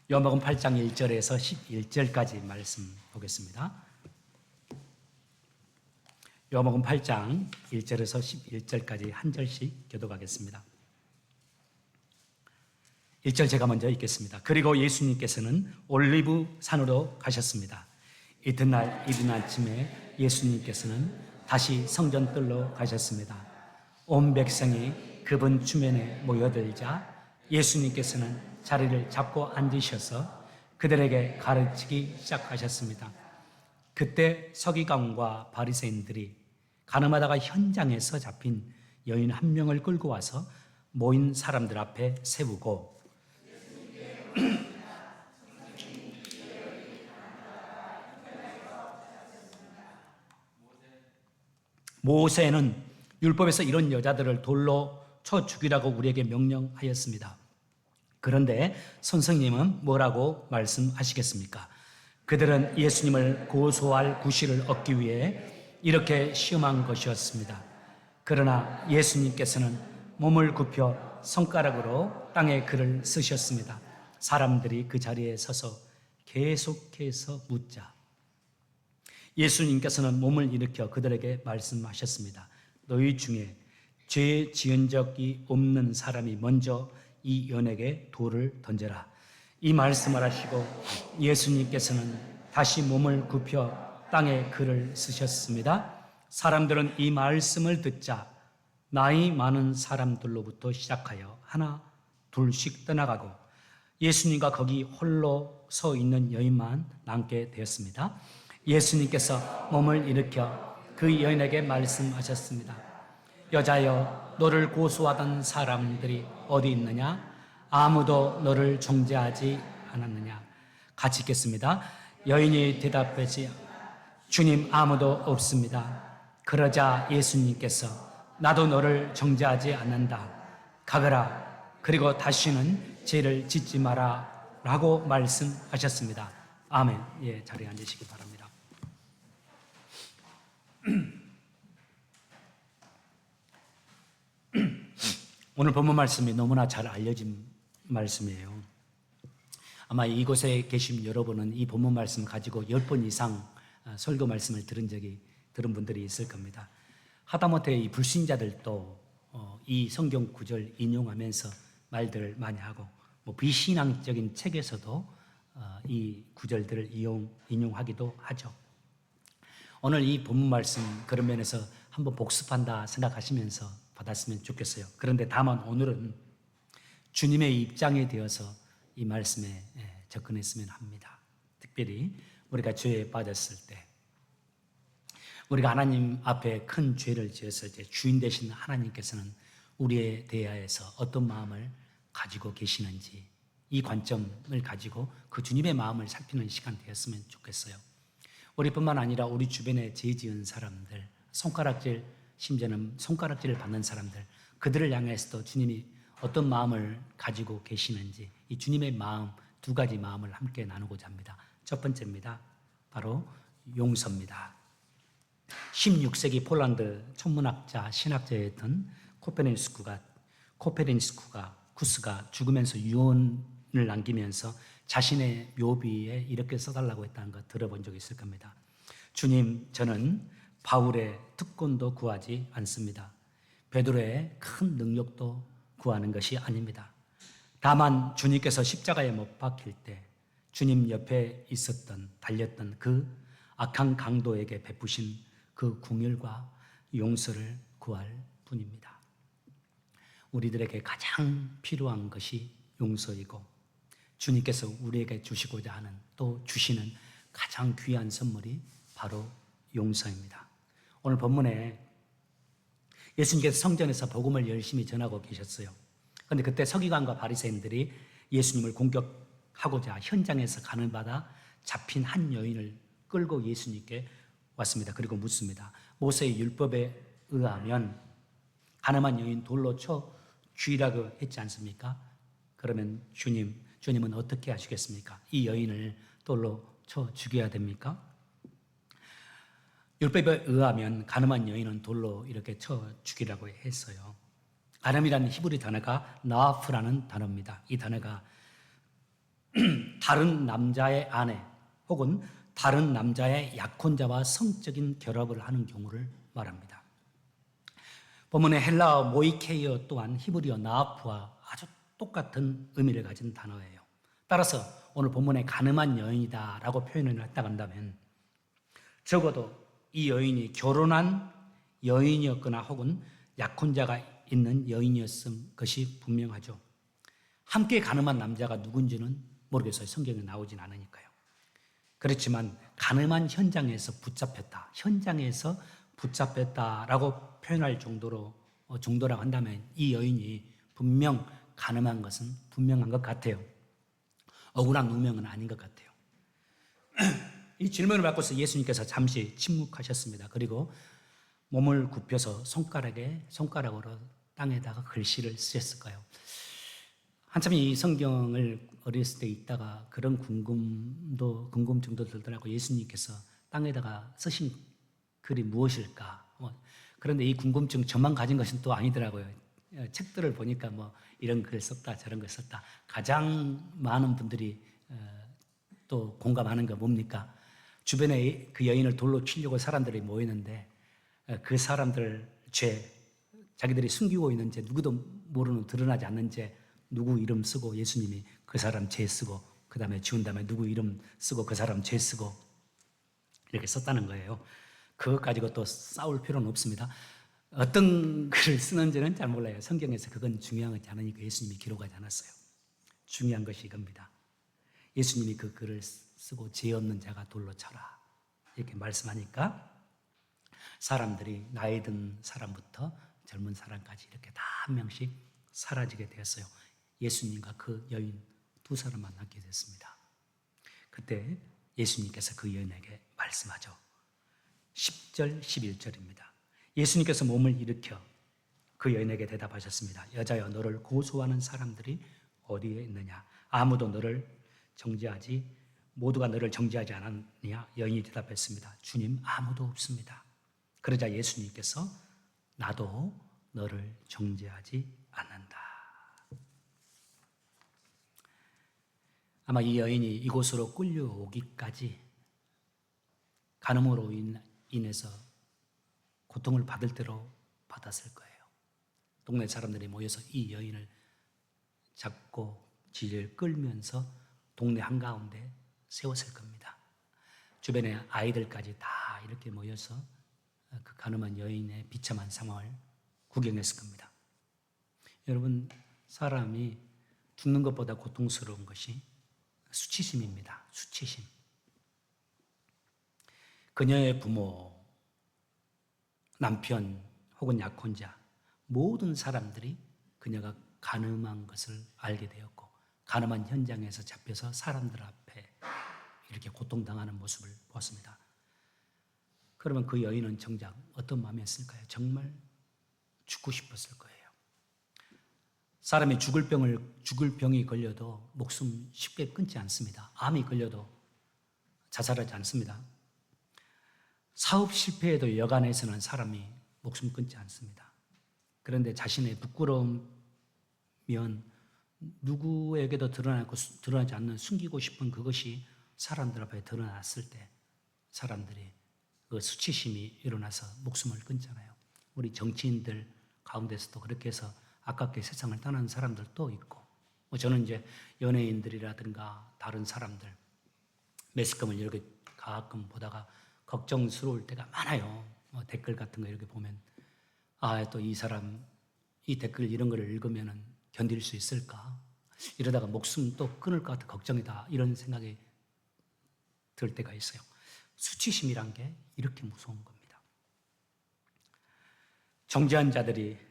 요한복음 8장 1절에서 11절까지 말씀 보겠습니다. 요한복음 8장 1절에서 11절까지 한 절씩 교독하겠습니다. 1절 제가 먼저 읽겠습니다. 그리고 예수님께서는 올리브 산으로 가셨습니다. 이튿날 이른 아침에 예수님께서는 다시 성전뜰로 가셨습니다. 온 백성이 그분 주변에 모여들자 예수님께서는 자리를 잡고 앉으셔서 그들에게 가르치기 시작하셨습니다. 그때 서기관과 바리새인들이 가늠하다가 현장에서 잡힌 여인 한 명을 끌고 와서 모인 사람들 앞에 세우고 모세는 율법에서 이런 여자들을 돌로 쳐 죽이라고 우리에게 명령하였습니다. 그런데 선생님은 뭐라고 말씀하시겠습니까? 그들은 예수님을 고소할 구실을 얻기 위해 이렇게 시험한 것이었습니다. 그러나 예수님께서는 몸을 굽혀 손가락으로 땅에 글을 쓰셨습니다. 사람들이 그 자리에 서서 계속해서 묻자 예수님께서는 몸을 일으켜 그들에게 말씀하셨습니다. 너희 중에 죄 지은 적이 없는 사람이 먼저 이 여인에게 돌을 던져라. 이 말씀을 하시고 예수님께서는 다시 몸을 굽혀 땅에 글을 쓰셨습니다. 사람들은 이 말씀을 듣자 나이 많은 사람들로부터 시작하여 하나 둘씩 떠나가고 예수님과 거기 홀로 서 있는 여인만 남게 되었습니다. 예수님께서 몸을 일으켜 그 여인에게 말씀하셨습니다. 여자여, 너를 고소하던 사람들이 어디 있느냐? 아무도 너를 정죄하지 않았느냐? 같이 읽겠습니다. 여인이 대답하지 주님, 아무도 없습니다. 그러자 예수님께서 나도 너를 정죄하지 않는다. 가거라. 그리고 다시는 죄를 짓지 마라 라고 말씀하셨습니다. 아멘. 예, 자리에 앉으시기 바랍니다. 오늘 본문 말씀이 너무나 잘 알려진 말씀이에요. 아마 이곳에 계신 여러분은 이 본문 말씀 가지고 10번 이상 설교 말씀을 들은 분들이 있을 겁니다. 하다못해 이 불신자들도 이 성경 구절 인용하면서 말들을 많이 하고 비신앙적인 책에서도 이 구절들을 인용하기도 하죠. 오늘 이 본문 말씀 그런 면에서 한번 복습한다 생각하시면서 받았으면 좋겠어요. 그런데 다만 오늘은 주님의 입장에 되어서 이 말씀에 접근했으면 합니다. 특별히 우리가 죄에 빠졌을 때, 우리가 하나님 앞에 큰 죄를 지었을 때 주인 되신 하나님께서는 우리에 대하여서 어떤 마음을 가지고 계시는지 이 관점을 가지고 그 주님의 마음을 살피는 시간 되었으면 좋겠어요. 우리뿐만 아니라 우리 주변에 죄 지은 사람들, 심지어는 손가락질을 받는 사람들, 그들을 향해서도 주님이 어떤 마음을 가지고 계시는지 이 주님의 마음, 두 가지 마음을 함께 나누고자 합니다. 첫 번째입니다. 바로 용서입니다. 16세기 폴란드 천문학자, 신학자였던 코페르니쿠스가 죽으면서 유언을 남기면서 자신의 묘비에 이렇게 써달라고 했다는 거 들어본 적이 있을 겁니다. 주님, 저는 바울의 특권도 구하지 않습니다. 베드로의 큰 능력도 구하는 것이 아닙니다. 다만 주님께서 십자가에 못 박힐 때 주님 옆에 달렸던 그 악한 강도에게 베푸신 그 긍휼과 용서를 구할 뿐입니다. 우리들에게 가장 필요한 것이 용서이고 주님께서 우리에게 주시고자 하는 또 주시는 가장 귀한 선물이 바로 용서입니다. 오늘 본문에 예수님께서 성전에서 복음을 열심히 전하고 계셨어요. 그런데 그때 서기관과 바리새인들이 예수님을 공격하고자 현장에서 가늠받아 잡힌 한 여인을 끌고 예수님께 왔습니다. 그리고 묻습니다. 모세의 율법에 의하면 가늠한 여인 돌로 쳐 죽이라고 했지 않습니까? 그러면 주님은 어떻게 하시겠습니까? 이 여인을 돌로 쳐 죽여야 됩니까? 율법에 의하면 가늠한 여인은 돌로 이렇게 쳐 죽이라고 했어요. 가늠이라는 히브리 단어가 나아프라는 단어입니다. 이 단어가 다른 남자의 아내 혹은 다른 남자의 약혼자와 성적인 결합을 하는 경우를 말합니다. 본문의 헬라어 모이케이어 또한 히브리어 나아프와 아주 똑같은 의미를 가진 단어예요. 따라서 오늘 본문에 가늠한 여인이다라고 표현을 했다고 한다면 적어도 이 여인이 결혼한 여인이었거나 혹은 약혼자가 있는 여인이었을 것이 분명하죠. 함께 가늠한 남자가 누군지는 모르겠어요. 성경에 나오진 않으니까요. 그렇지만 가늠한 현장에서 붙잡혔다라고 표현할 정도라고 한다면 이 여인이 분명 가늠한 것은 분명한 것 같아요. 억울한 누명은 아닌 것 같아요. 이 질문을 받고서 예수님께서 잠시 침묵하셨습니다. 그리고 몸을 굽혀서 손가락으로 땅에다가 글씨를 쓰셨을 거예요. 한참 이 성경을 어렸을 때 읽다가 그런 궁금증도 들더라고. 예수님께서 땅에다가 쓰신 글이 무엇일까? 그런데 이 궁금증 저만 가진 것은 또 아니더라고요. 책들을 보니까 이런 글 썼다 저런 글 썼다. 가장 많은 분들이 또 공감하는 거 뭡니까? 주변에 그 여인을 돌로 치려고 사람들이 모이는데 그 사람들 죄, 자기들이 숨기고 있는 죄, 누구도 모르는 드러나지 않는 죄, 누구 이름 쓰고 예수님이 그 사람 죄 쓰고 그 다음에 지운 다음에 누구 이름 쓰고 그 사람 죄 쓰고 이렇게 썼다는 거예요. 그것 가지고 또 싸울 필요는 없습니다. 어떤 글을 쓰는지는 잘 몰라요. 성경에서 그건 중요하지 않으니까 예수님이 기록하지 않았어요. 중요한 것이 이겁니다. 예수님이 그 글을 쓰고 죄 없는 자가 돌로 쳐라 이렇게 말씀하니까 사람들이 나이 든 사람부터 젊은 사람까지 이렇게 다 한 명씩 사라지게 되었어요. 예수님과 그 여인 두 사람만 남게 됐습니다. 그때 예수님께서 그 여인에게 말씀하죠. 10절 11절입니다. 예수님께서 몸을 일으켜 그 여인에게 대답하셨습니다. 여자여, 너를 고소하는 사람들이 어디에 있느냐? 모두가 너를 정죄하지 않았느냐? 여인이 대답했습니다. 주님, 아무도 없습니다. 그러자 예수님께서 나도 너를 정죄하지 않는다. 아마 이 여인이 이곳으로 끌려오기까지 간음으로 인해서 고통을 받을 대로 받았을 거예요. 동네 사람들이 모여서 이 여인을 잡고 지를 끌면서 동네 한가운데 세웠을 겁니다. 주변에 아이들까지 다 이렇게 모여서 그 가늠한 여인의 비참한 상황을 구경했을 겁니다. 여러분, 사람이 죽는 것보다 고통스러운 것이 수치심입니다. 수치심. 그녀의 부모, 남편 혹은 약혼자 모든 사람들이 그녀가 간음한 것을 알게 되었고 간음한 현장에서 잡혀서 사람들 앞에 이렇게 고통당하는 모습을 보았습니다. 그러면 그 여인은 정작 어떤 마음이었을까요? 정말 죽고 싶었을 거예요. 사람이 죽을 병이 걸려도 목숨 쉽게 끊지 않습니다. 암이 걸려도 자살하지 않습니다. 사업 실패에도 여간해서는 사람이 목숨 끊지 않습니다. 그런데 자신의 부끄러우면 누구에게도 드러나지 않는 숨기고 싶은 그것이 사람들 앞에 드러났을 때 사람들이 그 수치심이 일어나서 목숨을 끊잖아요. 우리 정치인들 가운데서도 그렇게 해서 아깝게 세상을 떠나는 사람들도 있고, 저는 이제 연예인들이라든가 다른 사람들 매스컴을 이렇게 가끔 보다가 걱정스러울 때가 많아요. 댓글 같은 거 이렇게 보면 또 이 사람 이 댓글 이런 거를 읽으면은 견딜 수 있을까? 이러다가 목숨 또 끊을 것 같아 걱정이다. 이런 생각이 들 때가 있어요. 수치심이란 게 이렇게 무서운 겁니다. 정죄한 자들이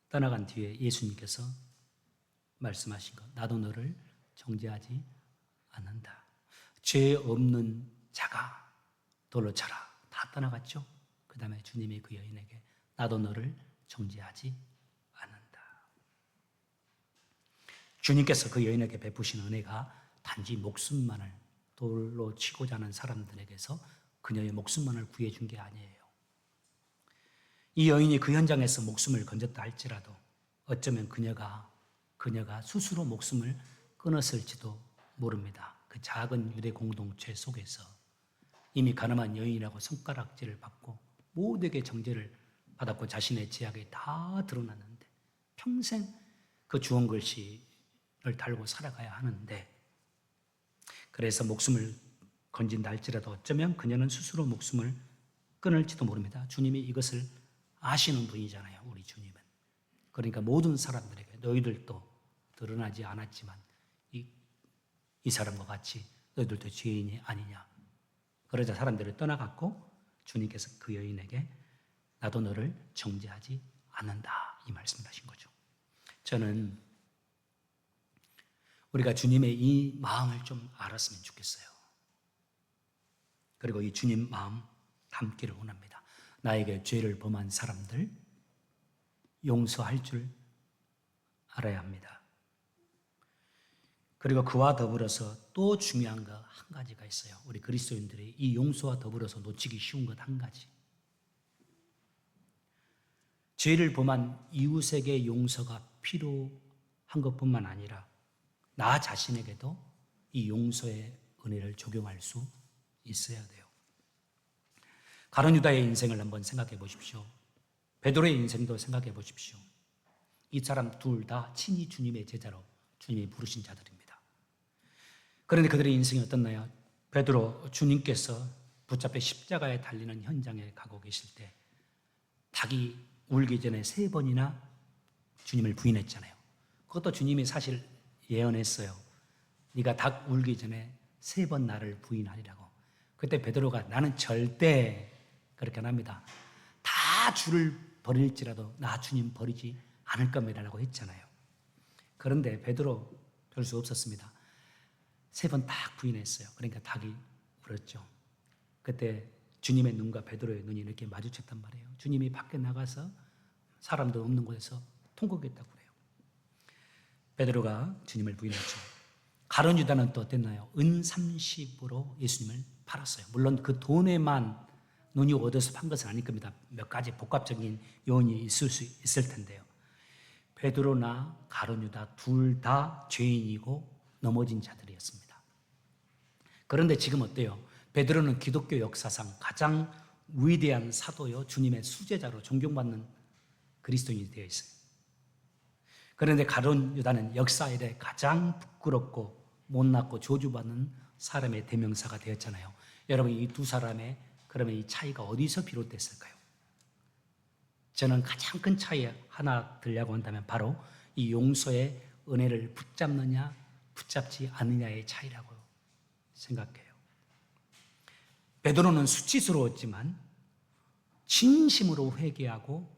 떠나간 뒤에 예수님께서 말씀하신 것, 나도 너를 정죄하지 않는다. 죄 없는 자가 돌로 쳐라. 다 떠나갔죠. 그 다음에 주님이 그 여인에게 나도 너를 정죄하지 않는다. 주님께서 그 여인에게 베푸신 은혜가 단지 목숨만을 돌로 치고자 하는 사람들에게서 그녀의 목숨만을 구해준 게 아니에요. 이 여인이 그 현장에서 목숨을 건졌다 할지라도 어쩌면 그녀가 스스로 목숨을 끊었을지도 모릅니다. 그 작은 유대 공동체 속에서 이미 가늠한 여인이라고 손가락질을 받고 모두에게 정죄를 받았고 자신의 죄악이 다 드러났는데 평생 그 주홍 글씨를 달고 살아가야 하는데, 그래서 목숨을 건진다 할지라도 어쩌면 그녀는 스스로 목숨을 끊을지도 모릅니다. 주님이 이것을 아시는 분이잖아요, 우리 주님은. 그러니까 모든 사람들에게 너희들도 드러나지 않았지만 이 사람과 같이 너희들도 죄인이 아니냐. 그러자 사람들을 떠나갔고 주님께서 그 여인에게 나도 너를 정죄하지 않는다, 이 말씀을 하신 거죠. 저는 우리가 주님의 이 마음을 좀 알았으면 좋겠어요. 그리고 이 주님 마음 담기를 원합니다. 나에게 죄를 범한 사람들 용서할 줄 알아야 합니다. 그리고 그와 더불어서 또 중요한 거 한 가지가 있어요. 우리 그리스도인들이 이 용서와 더불어서 놓치기 쉬운 것 한 가지. 죄를 범한 이웃에게 용서가 필요한 것뿐만 아니라 나 자신에게도 이 용서의 은혜를 적용할 수 있어야 돼요. 가룟 유다의 인생을 한번 생각해 보십시오. 베드로의 인생도 생각해 보십시오. 이 사람 둘 다 친히 주님의 제자로 주님이 부르신 자들입니다. 그런데 그들의 인생이 어떻나요? 베드로, 주님께서 붙잡혀 십자가에 달리는 현장에 가고 계실 때 닭이 울기 전에 3번이나 주님을 부인했잖아요. 그것도 주님이 사실 예언했어요. 네가 닭 울기 전에 3번 나를 부인하리라고. 그때 베드로가 나는 절대 그렇게 안 합니다. 다 주를 버릴지라도 나 주님 버리지 않을 겁니다라고 했잖아요. 그런데 베드로 별 수 없었습니다. 3번 딱 부인했어요. 그러니까 닭이 울었죠. 그때 주님의 눈과 베드로의 눈이 이렇게 마주쳤단 말이에요. 주님이 밖에 나가서 사람도 없는 곳에서 통곡했다고 그래요. 베드로가 주님을 부인했죠. 가룟 유다는 또 어땠나요? 은 30으로 예수님을 팔았어요. 물론 그 돈에만 눈이 어두워서 판 것은 아닐 겁니다. 몇 가지 복합적인 요인이 있을 텐데요. 베드로나 가룟 유다 둘 다 죄인이고 넘어진 자들이었습니다. 그런데 지금 어때요? 베드로는 기독교 역사상 가장 위대한 사도요, 주님의 수제자로 존경받는 그리스도인이 되어 있어요. 그런데 가룟 유다는 역사 이래 가장 부끄럽고 못났고 저주받는 사람의 대명사가 되었잖아요. 여러분, 이 두 사람의 그러면 이 차이가 어디서 비롯됐을까요? 저는 가장 큰 차이 하나 들려고 한다면 바로 이 용서의 은혜를 붙잡느냐 붙잡지 않느냐의 차이라고 생각해요. 베드로는 수치스러웠지만 진심으로 회개하고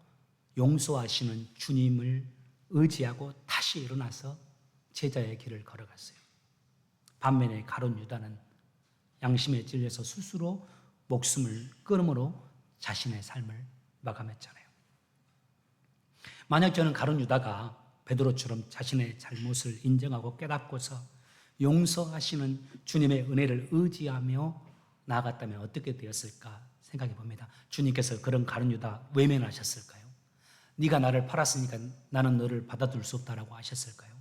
용서하시는 주님을 의지하고 다시 일어나서 제자의 길을 걸어갔어요. 반면에 가룟 유다는 양심에 찔려서 스스로 목숨을 끊음으로 자신의 삶을 마감했잖아요. 만약 저는 가룟 유다가 베드로처럼 자신의 잘못을 인정하고 깨닫고서 용서하시는 주님의 은혜를 의지하며 나아갔다면 어떻게 되었을까 생각해 봅니다. 주님께서 그런 가룟 유다 외면하셨을까요? 네가 나를 팔았으니까 나는 너를 받아줄 수 없다라고 하셨을까요?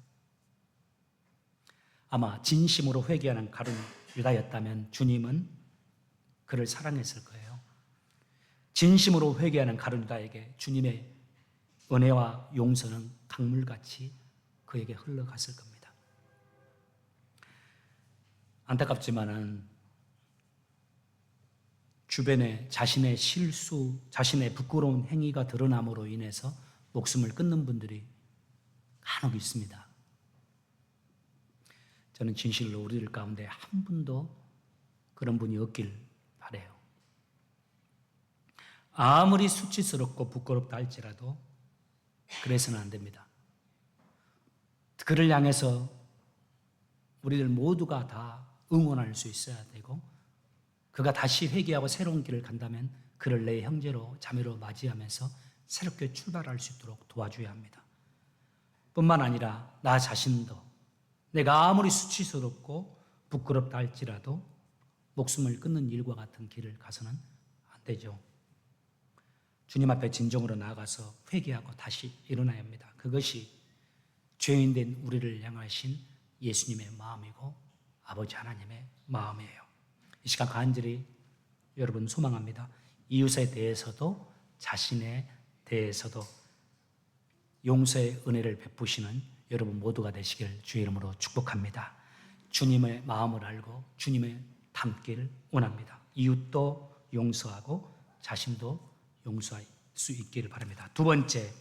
아마 진심으로 회개하는 가룟 유다였다면 주님은 그를 사랑했을 거예요. 진심으로 회개하는 가룟 유다에게 주님의 은혜와 용서는 강물같이 그에게 흘러갔을 겁니다. 안타깝지만은 주변에 자신의 실수, 자신의 부끄러운 행위가 드러남으로 인해서 목숨을 끊는 분들이 간혹 있습니다. 저는 진실로 우리들 가운데 한 분도 그런 분이 없길 바라요. 아무리 수치스럽고 부끄럽다 할지라도 그래서는 안 됩니다. 그를 향해서 우리들 모두가 다 응원할 수 있어야 되고, 그가 다시 회개하고 새로운 길을 간다면 그를 내 형제로 자매로 맞이하면서 새롭게 출발할 수 있도록 도와줘야 합니다. 뿐만 아니라 나 자신도 내가 아무리 수치스럽고 부끄럽다 할지라도 목숨을 끊는 일과 같은 길을 가서는 안 되죠. 주님 앞에 진정으로 나아가서 회개하고 다시 일어나야 합니다. 그것이 죄인된 우리를 향하신 예수님의 마음이고 아버지 하나님의 마음이에요. 이 시간 간절히 여러분 소망합니다. 이웃에 대해서도 자신에 대해서도 용서의 은혜를 베푸시는 여러분 모두가 되시길 주의 이름으로 축복합니다. 주님의 마음을 알고 주님의 닮기를 원합니다. 이웃도 용서하고 자신도 용서할 수 있기를 바랍니다. 두 번째,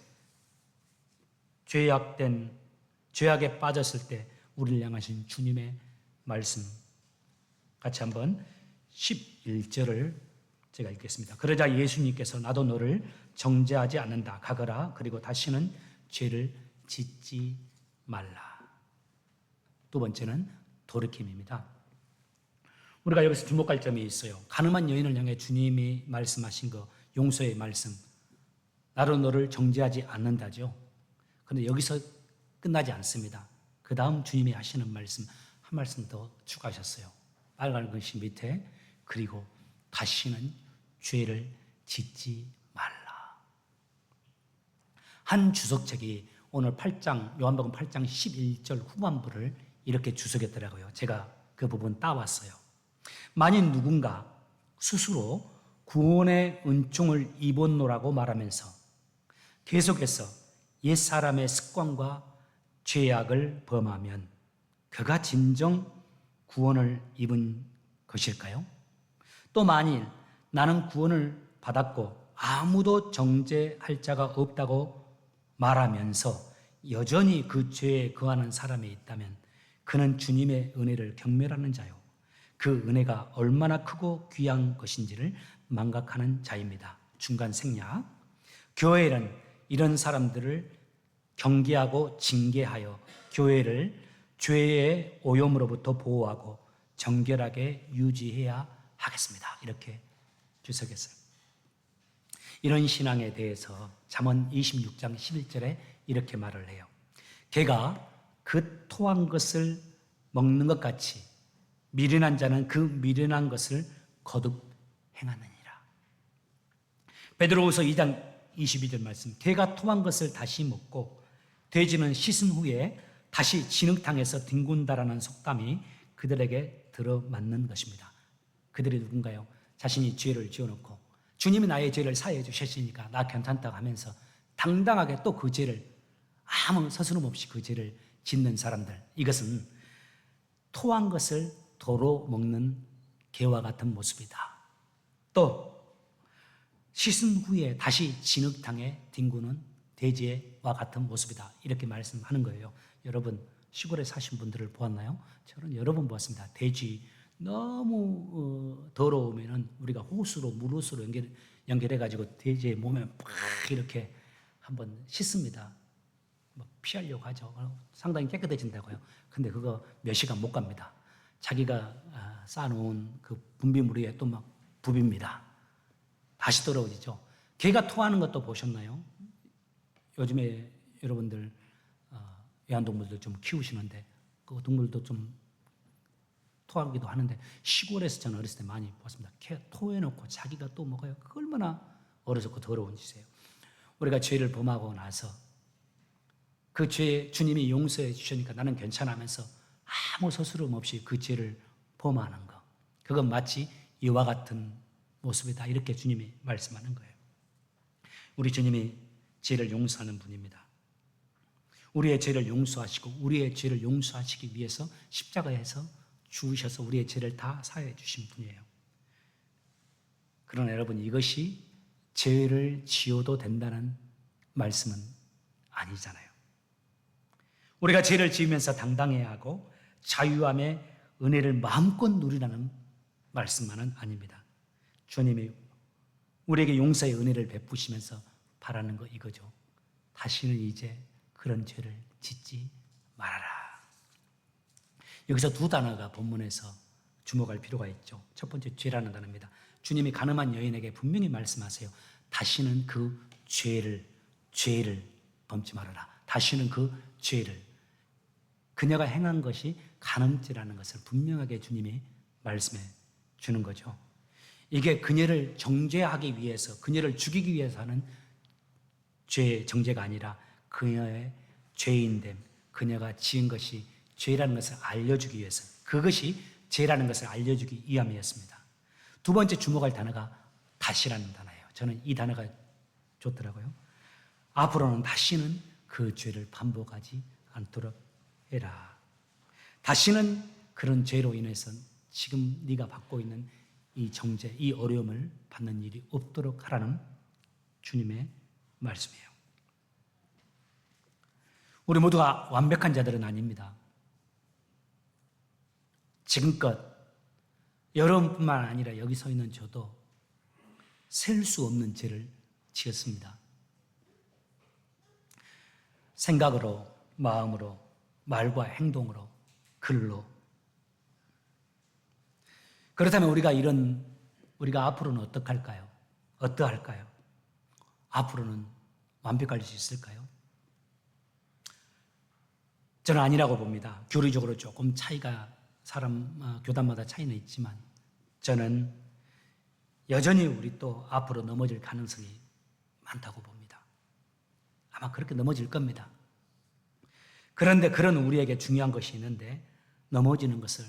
죄악에 빠졌을 때 우리를 향하신 주님의 말씀 같이 한번 11절을 제가 읽겠습니다. 그러자 예수님께서 나도 너를 정죄하지 않는다. 가거라. 그리고 다시는 죄를 짓지 말라. 두 번째는 돌이킴입니다. 우리가 여기서 주목할 점이 있어요. 가늠한 여인을 향해 주님이 말씀하신 거, 용서의 말씀. 나로 너를 정죄하지 않는다죠. 그런데 여기서 끝나지 않습니다. 그 다음 주님이 하시는 말씀, 한 말씀 더 추가하셨어요. 빨간 글씨 밑에 그리고 다시는 죄를 짓지 말라. 한 주석책이 오늘 8장, 요한복음 8장 11절 후반부를 이렇게 주석했더라고요. 제가 그 부분 따왔어요. 만일 누군가 스스로 구원의 은총을 입었노라고 말하면서 계속해서 옛사람의 습관과 죄악을 범하면 그가 진정 구원을 입은 것일까요? 또 만일 나는 구원을 받았고 아무도 정죄할 자가 없다고 말하면서 여전히 그 죄에 거하는 사람이 있다면 그는 주님의 은혜를 경멸하는 자요. 그 은혜가 얼마나 크고 귀한 것인지를 망각하는 자입니다. 중간 생략. 교회는 이런 사람들을 경계하고 징계하여 교회를 죄의 오염으로부터 보호하고 정결하게 유지해야 하겠습니다. 이렇게 주석했어요. 이런 신앙에 대해서 잠언 26장 11절에 이렇게 말을 해요. 개가 그 토한 것을 먹는 것 같이 미련한 자는 그 미련한 것을 거듭 행하느니라. 베드로후서 2장 22절 말씀. 개가 토한 것을 다시 먹고 돼지는 씻은 후에 다시 진흙탕에서 뒹군다라는 속담이 그들에게 들어맞는 것입니다. 그들이 누군가요? 자신이 죄를 지어놓고 주님이 나의 죄를 사해해 주셨으니까 나 괜찮다고 하면서 당당하게 또 그 죄를 아무 서스름 없이 그 죄를 짓는 사람들. 이것은 토한 것을 도로 먹는 개와 같은 모습이다. 또 씻은 후에 다시 진흙탕에 뒹구는 돼지와 같은 모습이다. 이렇게 말씀하는 거예요. 여러분 시골에 사신 분들을 보았나요? 저는 여러 번 보았습니다. 돼지 너무 더러우면은 우리가 호수로 물호수로 연결해가지고 돼지의 몸에 팍 이렇게 한번 씻습니다. 뭐 피하려고 하죠. 상당히 깨끗해진다고요. 근데 그거 몇 시간 못 갑니다. 자기가 쌓아놓은 그 분비물 위에 또 막 부빕니다. 다시 떨어지죠. 개가 토하는 것도 보셨나요? 요즘에 여러분들 애완동물들 좀 키우시는데 그 동물도 좀 토하기도 하는데 시골에서 저는 어렸을 때 많이 봤습니다. 개 토해놓고 자기가 또 먹어요. 그 얼마나 어리석고 더러운 짓이에요. 우리가 죄를 범하고 나서 그 죄 주님이 용서해 주시니까 나는 괜찮으면서 아무 서스름 없이 그 죄를 범하는 거. 그건 마치 이와 같은 모습이다. 이렇게 주님이 말씀하는 거예요. 우리 주님이 죄를 용서하는 분입니다. 우리의 죄를 용서하시고 우리의 죄를 용서하시기 위해서 십자가에서 죽으셔서 우리의 죄를 다 사해 주신 분이에요. 그러나 여러분 이것이 죄를 지어도 된다는 말씀은 아니잖아요. 우리가 죄를 지으면서 당당해야 하고 자유함의 은혜를 마음껏 누리라는 말씀만은 아닙니다. 주님이 우리에게 용서의 은혜를 베푸시면서 바라는 거 이거죠. 다시는 이제 그런 죄를 짓지 말아라. 여기서 두 단어가 본문에서 주목할 필요가 있죠. 첫 번째 죄라는 단어입니다. 주님이 가늠한 여인에게 분명히 말씀하세요. 다시는 그 죄를 범치 말아라. 다시는 그 죄를. 그녀가 행한 것이 간음죄라는 것을 분명하게 주님이 말씀해 주는 거죠. 이게 그녀를 정죄하기 위해서, 그녀를 죽이기 위해서 하는 죄 정죄가 아니라 그녀의 죄인됨, 그녀가 지은 것이 죄라는 것을 알려주기 위해서, 그것이 죄라는 것을 알려주기 위함이었습니다. 두 번째 주목할 단어가 다시라는 단어예요. 저는 이 단어가 좋더라고요. 앞으로는 다시는 그 죄를 반복하지 않도록 해라. 다시는 그런 죄로 인해서 지금 네가 받고 있는 이 정죄, 이 어려움을 받는 일이 없도록 하라는 주님의 말씀이에요. 우리 모두가 완벽한 자들은 아닙니다. 지금껏 여러분뿐만 아니라 여기 서 있는 저도 셀 수 없는 죄를 지었습니다. 생각으로, 마음으로, 말과 행동으로, 글로. 그렇다면 우리가 앞으로는 어떡할까요? 어떠할까요? 앞으로는 완벽할 수 있을까요? 저는 아니라고 봅니다. 교리적으로 조금 차이가 교단마다 차이는 있지만 저는 여전히 우리 또 앞으로 넘어질 가능성이 많다고 봅니다. 아마 그렇게 넘어질 겁니다. 그런데 그런 우리에게 중요한 것이 있는데 넘어지는 것을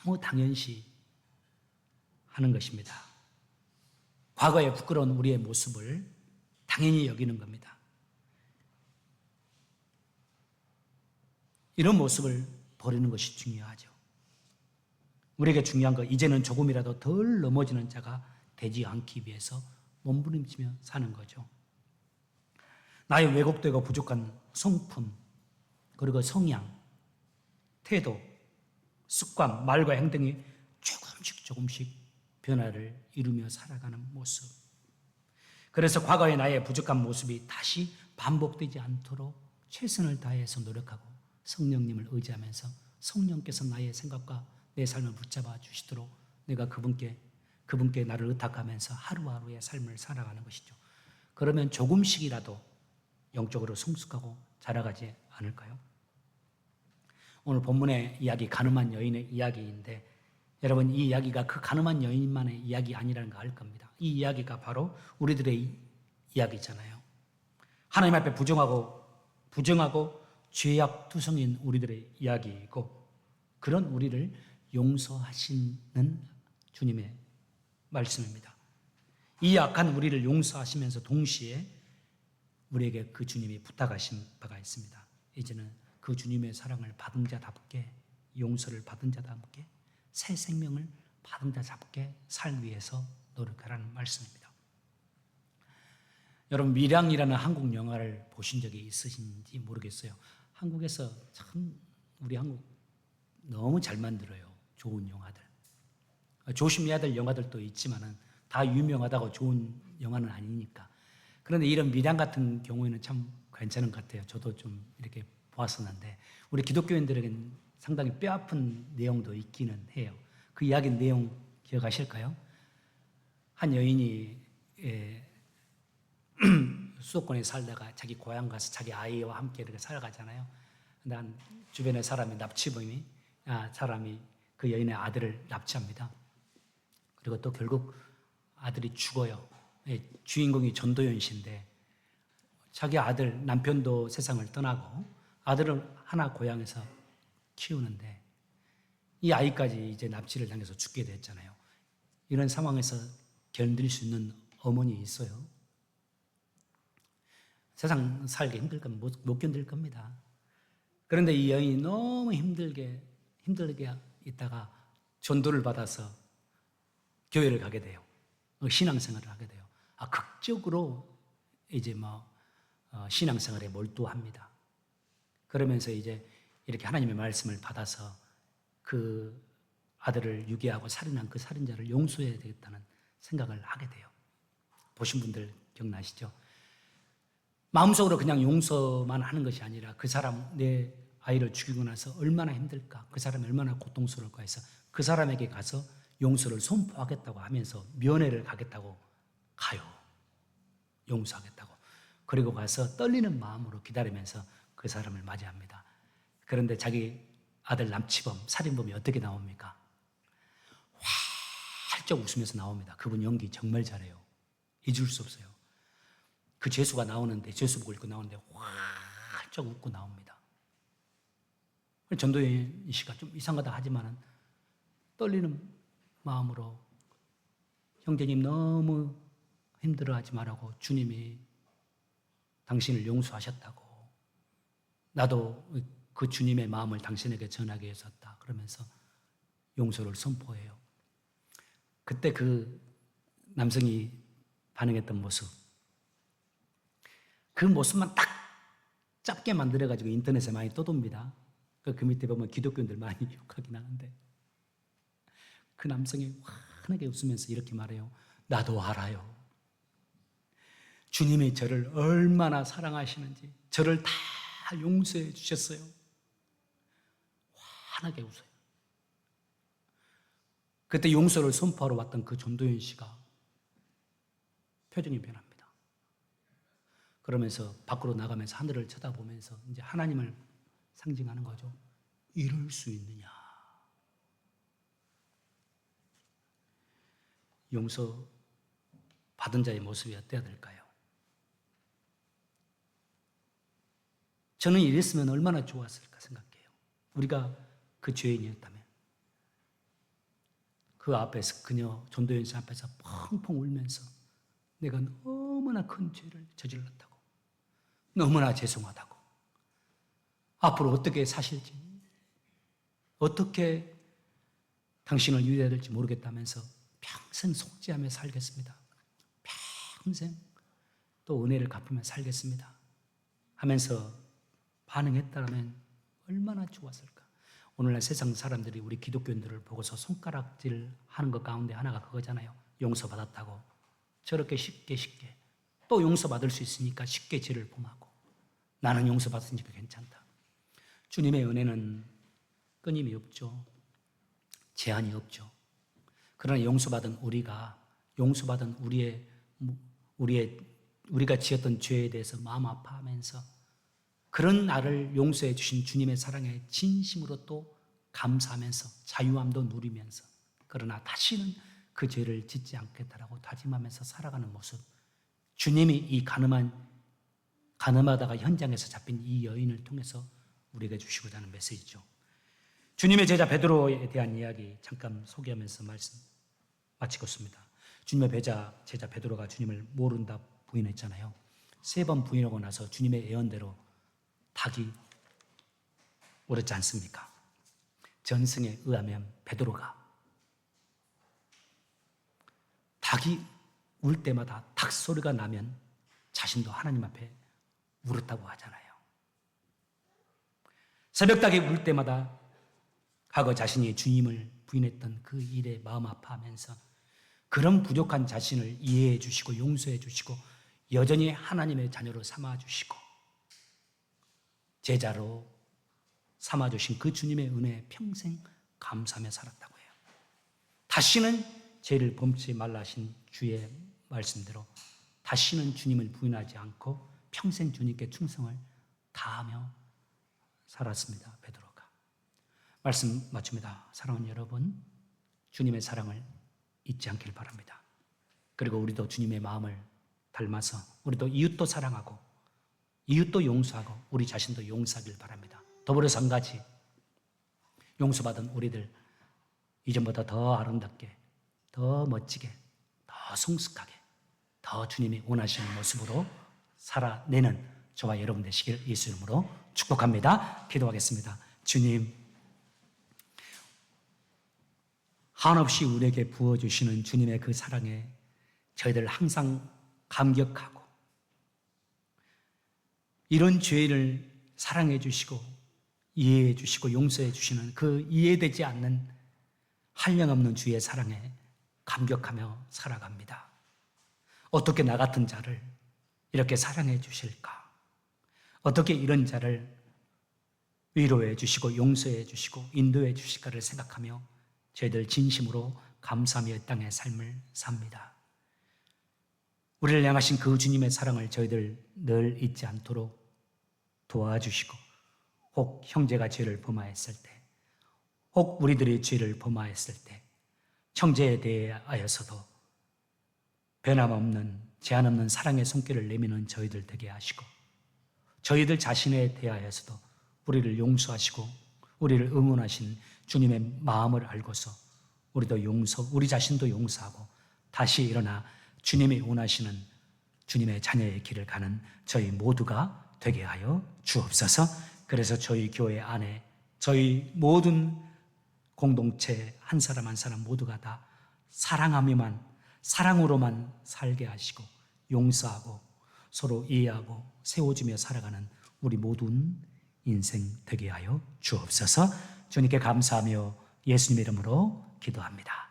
너무 당연시 하는 것입니다. 과거의 부끄러운 우리의 모습을 당연히 여기는 겁니다. 이런 모습을 버리는 것이 중요하죠. 우리에게 중요한 것, 이제는 조금이라도 덜 넘어지는 자가 되지 않기 위해서 몸부림치며 사는 거죠. 나의 왜곡되고 부족한 성품, 그리고 성향, 태도, 습관, 말과 행동이 조금씩 변화를 이루며 살아가는 모습. 그래서 과거의 나의 부족한 모습이 다시 반복되지 않도록 최선을 다해서 노력하고 성령님을 의지하면서 성령께서 나의 생각과 내 삶을 붙잡아 주시도록 내가 그분께 나를 의탁하면서 하루하루의 삶을 살아가는 것이죠. 그러면 조금씩이라도 영적으로 성숙하고 자라가지 않을까요? 오늘 본문의 이야기, 가늠한 여인의 이야기인데 여러분, 이 이야기가 그 가늠한 여인만의 이야기 아니라는 거 알 겁니다. 이 이야기가 바로 우리들의 이야기잖아요. 하나님 앞에 부정하고 죄악투성인 우리들의 이야기이고, 그런 우리를 용서하시는 주님의 말씀입니다. 이 악한 우리를 용서하시면서 동시에 우리에게 그 주님이 부탁하신 바가 있습니다. 이제는 그 주님의 사랑을 받은 자답게, 용서를 받은 자답게, 새 생명을 받은 자답게 살기 위해서 노력하라는 말씀입니다. 여러분, 밀양이라는 한국 영화를 보신 적이 있으신지 모르겠어요. 한국에서 참 우리 한국 너무 잘 만들어요. 좋은 영화들. 조심해야 될 영화들도 있지만은 다 유명하다고 좋은 영화는 아니니까. 그런데 이런 밀양 같은 경우에는 참 괜찮은 것 같아요. 저도 좀 이렇게 보았었는데 우리 기독교인들에게는 상당히 뼈아픈 내용도 있기는 해요. 그 이야기 내용 기억하실까요? 한 여인이 수도권에 살다가 자기 고향 가서 자기 아이와 함께 이렇게 살아가잖아요. 근데 한 주변의 사람이 사람이 그 여인의 아들을 납치합니다. 그리고 또 결국 아들이 죽어요. 주인공이 전도연 씨인데 자기 아들, 남편도 세상을 떠나고 아들을 하나 고향에서 키우는데 이 아이까지 이제 납치를 당해서 죽게 됐잖아요. 이런 상황에서 견딜 수 있는 어머니 있어요? 세상 살기 힘들 거면 못 견딜 겁니다. 그런데 이 여인이 너무 힘들게 있다가 전도를 받아서 교회를 가게 돼요. 신앙생활을 하게 돼요. 극적으로 이제 신앙생활에 몰두합니다. 그러면서 이제 이렇게 하나님의 말씀을 받아서 그 아들을 유괴하고 살인한 그 살인자를 용서해야 되겠다는 생각을 하게 돼요. 보신 분들 기억나시죠? 마음속으로 그냥 용서만 하는 것이 아니라 그 사람, 내 아이를 죽이고 나서 얼마나 힘들까, 그 사람이 얼마나 고통스러울까 해서 그 사람에게 가서 용서를 선포하겠다고 하면서 면회를 가겠다고 가요. 용서하겠다고. 그리고 가서 떨리는 마음으로 기다리면서 그 사람을 맞이합니다. 그런데 자기 아들 남치범, 살인범이 어떻게 나옵니까? 활짝 웃으면서 나옵니다. 그분 연기 정말 잘해요. 잊을 수 없어요. 그 죄수가 나오는데, 죄수복을 입고 나오는데 활짝 웃고 나옵니다. 전도연 씨가 좀 이상하다 하지만은 떨리는 마음으로 형제님 너무 힘들어하지 말라고 주님이 당신을 용서하셨다고 나도 그 주님의 마음을 당신에게 전하기 위해서다 그러면서 용서를 선포해요. 그때 그 남성이 반응했던 모습, 그 모습만 딱 짧게 만들어가지고 인터넷에 많이 떠돕니다. 그 밑에 보면 기독교인들 많이 욕하긴 하는데 그 남성이 환하게 웃으면서 이렇게 말해요. 나도 알아요. 주님이 저를 얼마나 사랑하시는지 저를 다 용서해 주셨어요. 환하게 웃어요. 그때 용서를 선포하러 왔던 그 전도연 씨가 표정이 변합니다. 그러면서 밖으로 나가면서 하늘을 쳐다보면서 이제 하나님을 상징하는 거죠. 이럴 수 있느냐. 용서 받은 자의 모습이 어때야 될까요? 저는 이랬으면 얼마나 좋았을까 생각해요. 우리가 그 죄인이었다면 그 앞에서 그녀 전도연 씨 앞에서 펑펑 울면서 내가 너무나 큰 죄를 저질렀다고 너무나 죄송하다고 앞으로 어떻게 사실지 어떻게 당신을 위해야 될지 모르겠다면서 평생 속죄하며 살겠습니다. 평생 또 은혜를 갚으며 살겠습니다 하면서 반응했다면 얼마나 좋았을까. 오늘날 세상 사람들이 우리 기독교인들을 보고서 손가락질 하는 것 가운데 하나가 그거잖아요. 용서받았다고 저렇게 쉽게 또 용서받을 수 있으니까 쉽게 죄를 범하고 나는 용서받으니까 괜찮다. 주님의 은혜는 끊임이 없죠. 제한이 없죠. 그러나 용서받은 우리가 지었던 죄에 대해서 마음 아파하면서 그런 나를 용서해 주신 주님의 사랑에 진심으로 또 감사하면서 자유함도 누리면서 그러나 다시는 그 죄를 짓지 않겠다라고 다짐하면서 살아가는 모습. 주님이 이 가늠하다가 현장에서 잡힌 이 여인을 통해서 우리에게 주시고자 하는 메시지죠. 주님의 제자 베드로에 대한 이야기 잠깐 소개하면서 말씀 마치겠습니다. 주님의 제자 베드로가 주님을 모른다 부인했잖아요. 3번 부인하고 나서 주님의 예언대로 닭이 울었지 않습니까? 전승에 의하면 베드로가 닭이 울 때마다 닭 소리가 나면 자신도 하나님 앞에 울었다고 하잖아요. 새벽닭이 울 때마다 과거 자신이 주님을 부인했던 그 일에 마음 아파하면서 그런 부족한 자신을 이해해 주시고 용서해 주시고 여전히 하나님의 자녀로 삼아 주시고 제자로 삼아주신 그 주님의 은혜에 평생 감사하며 살았다고 해요. 다시는 죄를 범치 말라 하신 주의 말씀대로 다시는 주님을 부인하지 않고 평생 주님께 충성을 다하며 살았습니다. 베드로가. 말씀 마칩니다. 사랑하는 여러분, 주님의 사랑을 잊지 않길 바랍니다. 그리고 우리도 주님의 마음을 닮아서 우리도 이웃도 사랑하고 이웃도 용서하고 우리 자신도 용서하길 바랍니다. 더불어서 한 가지, 용서받은 우리들 이전보다 더 아름답게, 더 멋지게, 더 성숙하게, 더 주님이 원하시는 모습으로 살아내는 저와 여러분 되시길 예수 이름으로 축복합니다. 기도하겠습니다. 주님, 한없이 우리에게 부어주시는 주님의 그 사랑에 저희들 항상 감격하고 이런 죄를 사랑해 주시고 이해해 주시고 용서해 주시는 그 이해되지 않는 한량없는 주의 사랑에 감격하며 살아갑니다. 어떻게 나 같은 자를 이렇게 사랑해 주실까? 어떻게 이런 자를 위로해 주시고 용서해 주시고 인도해 주실까를 생각하며 저희들 진심으로 감사하며 이 땅의 삶을 삽니다. 우리를 향하신 그 주님의 사랑을 저희들 늘 잊지 않도록 도와주시고 혹 형제가 죄를 범하였을 때 혹 우리들이 죄를 범하였을 때 형제에 대하여서도 변함없는 제한 없는 사랑의 손길을 내미는 저희들 되게 하시고 저희들 자신에 대하여서도 우리를 용서하시고 우리를 응원하신 주님의 마음을 알고서 우리 자신도 용서하고 다시 일어나 주님이 원하시는 주님의 자녀의 길을 가는 저희 모두가 되게 하여 주옵소서. 그래서 저희 교회 안에 저희 모든 공동체 한 사람 한 사람 모두가 다 사랑으로만 살게 하시고 용서하고 서로 이해하고 세워주며 살아가는 우리 모든 인생 되게 하여 주옵소서. 주님께 감사하며 예수님의 이름으로 기도합니다.